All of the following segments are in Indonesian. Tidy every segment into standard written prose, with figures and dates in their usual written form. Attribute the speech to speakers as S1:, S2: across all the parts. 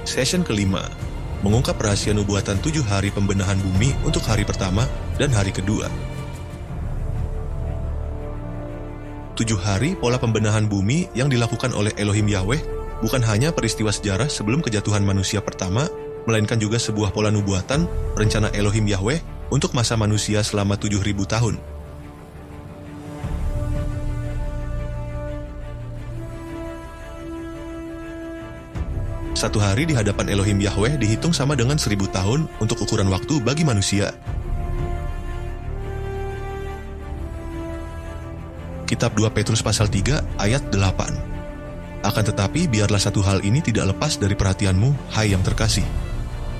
S1: Session kelima, mengungkap rahasia nubuatan 7 hari pembenahan bumi untuk hari pertama dan hari kedua. 7 hari pola pembenahan bumi yang dilakukan oleh Elohim Yahweh bukan hanya peristiwa sejarah sebelum kejatuhan manusia pertama, melainkan juga sebuah pola nubuatan rencana Elohim Yahweh untuk masa manusia selama 7.000 tahun. Satu hari di hadapan Elohim Yahweh dihitung sama dengan 1.000 tahun untuk ukuran waktu bagi manusia. Kitab 2 Petrus pasal 3 ayat 8. Akan tetapi biarlah satu hal ini tidak lepas dari perhatianmu, hai yang terkasih,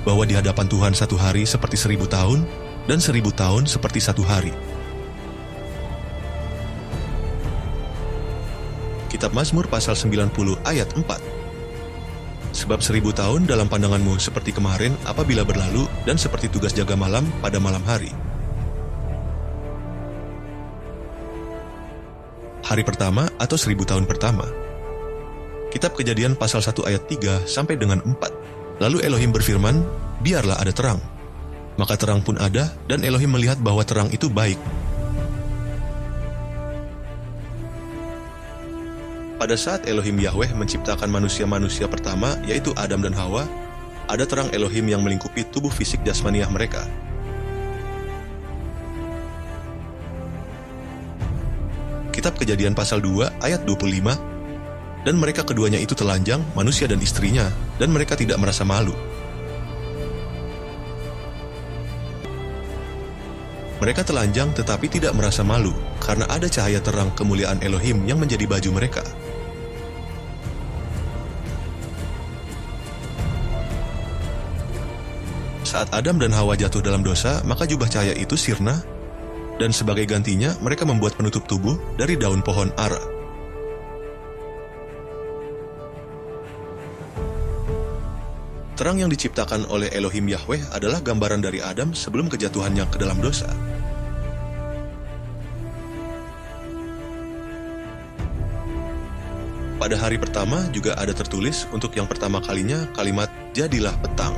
S1: bahwa di hadapan Tuhan satu hari seperti 1.000 tahun, dan 1.000 tahun seperti satu hari. Kitab Mazmur pasal 90 ayat 4. Sebab 1.000 tahun dalam pandanganmu seperti kemarin apabila berlalu, dan seperti tugas jaga malam pada malam hari. Hari pertama atau 1.000 tahun pertama. Kitab Kejadian pasal 1 ayat 3 sampai dengan 4. Lalu Elohim berfirman, biarlah ada terang. Maka terang pun ada, dan Elohim melihat bahwa terang itu baik. Pada saat Elohim Yahweh menciptakan manusia-manusia pertama, yaitu Adam dan Hawa, ada terang Elohim yang melingkupi tubuh fisik jasmaniah mereka. Kitab Kejadian pasal 2 ayat 25. Dan mereka keduanya itu telanjang, manusia dan istrinya, dan mereka tidak merasa malu. Mereka telanjang tetapi tidak merasa malu, karena ada cahaya terang kemuliaan Elohim yang menjadi baju mereka. Saat Adam dan Hawa jatuh dalam dosa, maka jubah cahaya itu sirna, dan sebagai gantinya mereka membuat penutup tubuh dari daun pohon ara. Terang yang diciptakan oleh Elohim Yahweh adalah gambaran dari Adam sebelum kejatuhannya ke dalam dosa. Pada hari pertama juga ada tertulis untuk yang pertama kalinya kalimat jadilah petang.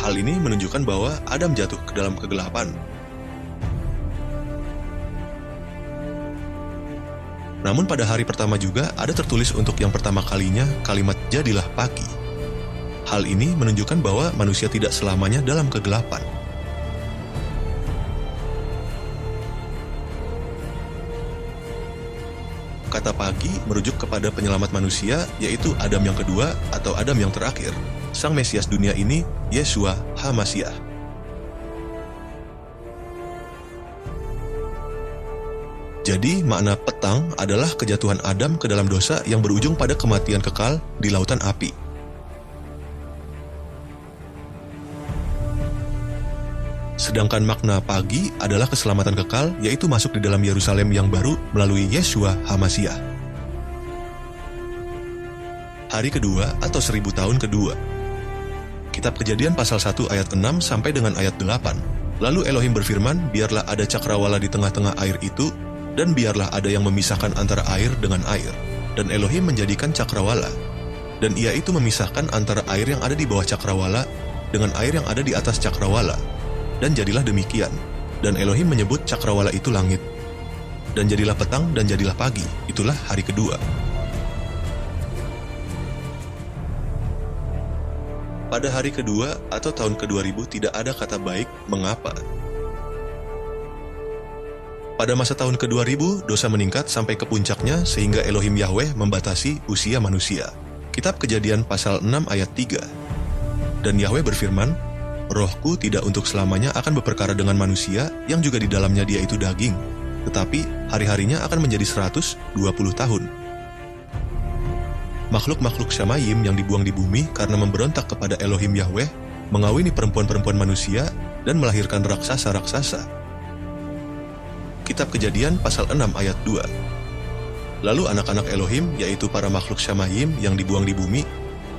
S1: Hal ini menunjukkan bahwa Adam jatuh ke dalam kegelapan. Namun pada hari pertama juga ada tertulis untuk yang pertama kalinya kalimat jadilah pagi. Hal ini menunjukkan bahwa manusia tidak selamanya dalam kegelapan. Kata pagi merujuk kepada penyelamat manusia, yaitu Adam yang kedua atau Adam yang terakhir, Sang Mesias dunia ini, Yeshua HaMasyiah. Jadi, makna petang adalah kejatuhan Adam ke dalam dosa yang berujung pada kematian kekal di lautan api. Sedangkan makna pagi adalah keselamatan kekal, yaitu masuk di dalam Yerusalem yang baru melalui Yeshua HaMasyiah. Hari kedua atau 1.000 tahun kedua. Kitab Kejadian pasal 1 ayat 6 sampai dengan ayat 8. Lalu Elohim berfirman, biarlah ada cakrawala di tengah-tengah air itu, dan biarlah ada yang memisahkan antara air dengan air. Dan Elohim menjadikan cakrawala. Dan ia itu memisahkan antara air yang ada di bawah cakrawala dengan air yang ada di atas cakrawala. Dan jadilah demikian. Dan Elohim menyebut cakrawala itu langit. Dan jadilah petang dan jadilah pagi. Itulah hari kedua. Pada hari kedua atau tahun ke-2000 tidak ada kata baik, mengapa? Pada masa tahun ke-2000, dosa meningkat sampai ke puncaknya sehingga Elohim Yahweh membatasi usia manusia. Kitab Kejadian pasal 6 ayat 3. Dan Yahweh berfirman, Rohku tidak untuk selamanya akan berperkara dengan manusia yang juga di dalamnya dia itu daging, tetapi hari-harinya akan menjadi 120 tahun. Makhluk-makhluk Shamayim yang dibuang di bumi karena memberontak kepada Elohim Yahweh mengawini perempuan-perempuan manusia dan melahirkan raksasa-raksasa. Kitab Kejadian pasal 6 ayat 2. Lalu anak-anak Elohim, yaitu para makhluk Shamayim yang dibuang di bumi,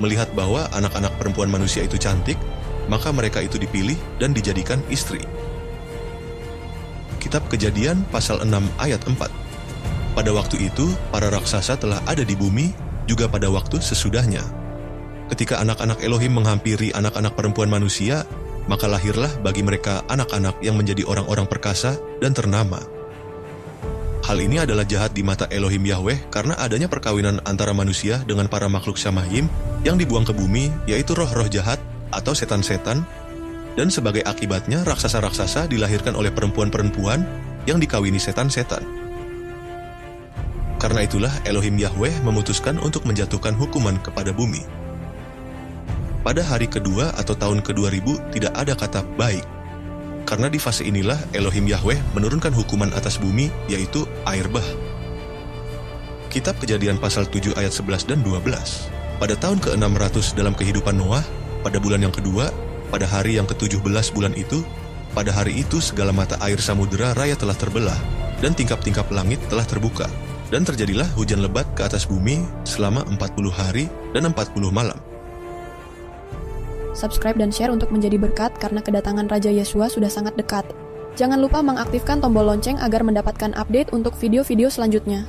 S1: melihat bahwa anak-anak perempuan manusia itu cantik, maka mereka itu dipilih dan dijadikan istri. Kitab Kejadian pasal 6 ayat 4. Pada waktu itu, para raksasa telah ada di bumi, juga pada waktu sesudahnya. Ketika anak-anak Elohim menghampiri anak-anak perempuan manusia, maka lahirlah bagi mereka anak-anak yang menjadi orang-orang perkasa dan ternama. Hal ini adalah jahat di mata Elohim Yahweh karena adanya perkawinan antara manusia dengan para makhluk Shamayim yang dibuang ke bumi, yaitu roh-roh jahat atau setan-setan, dan sebagai akibatnya raksasa-raksasa dilahirkan oleh perempuan-perempuan yang dikawini setan-setan. Karena itulah Elohim Yahweh memutuskan untuk menjatuhkan hukuman kepada bumi. Pada hari kedua atau tahun ke-2000 tidak ada kata baik. Karena di fase inilah Elohim Yahweh menurunkan hukuman atas bumi, yaitu air bah. Kitab Kejadian pasal 7 ayat 11 dan 12. Pada tahun ke-600 dalam kehidupan Noah, pada bulan yang kedua, pada hari yang ke-17 bulan itu, pada hari itu segala mata air samudera raya telah terbelah, dan tingkap-tingkap langit telah terbuka. Dan terjadilah hujan lebat ke atas bumi selama 40 hari dan 40 malam.
S2: Subscribe dan share untuk menjadi berkat karena kedatangan Raja Yeshua sudah sangat dekat. Jangan lupa mengaktifkan tombol lonceng agar mendapatkan update untuk video-video selanjutnya.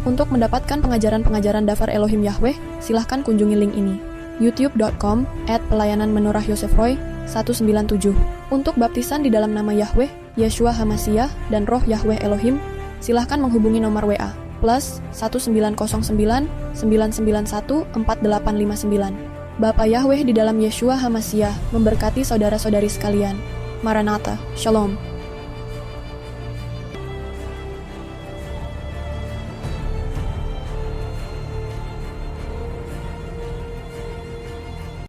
S2: Untuk mendapatkan pengajaran-pengajaran Dafar Elohim Yahweh, silahkan kunjungi link ini. youtube.com/pelayanan-menorah-yosef-roy 197. Untuk baptisan di dalam nama Yahweh, Yeshua HaMashiach, dan Roh Yahweh Elohim, silahkan menghubungi nomor WA +1909 991 4859. Bapa Yahweh di dalam Yeshua HaMashiach memberkati saudara-saudari sekalian. Maranatha, Shalom.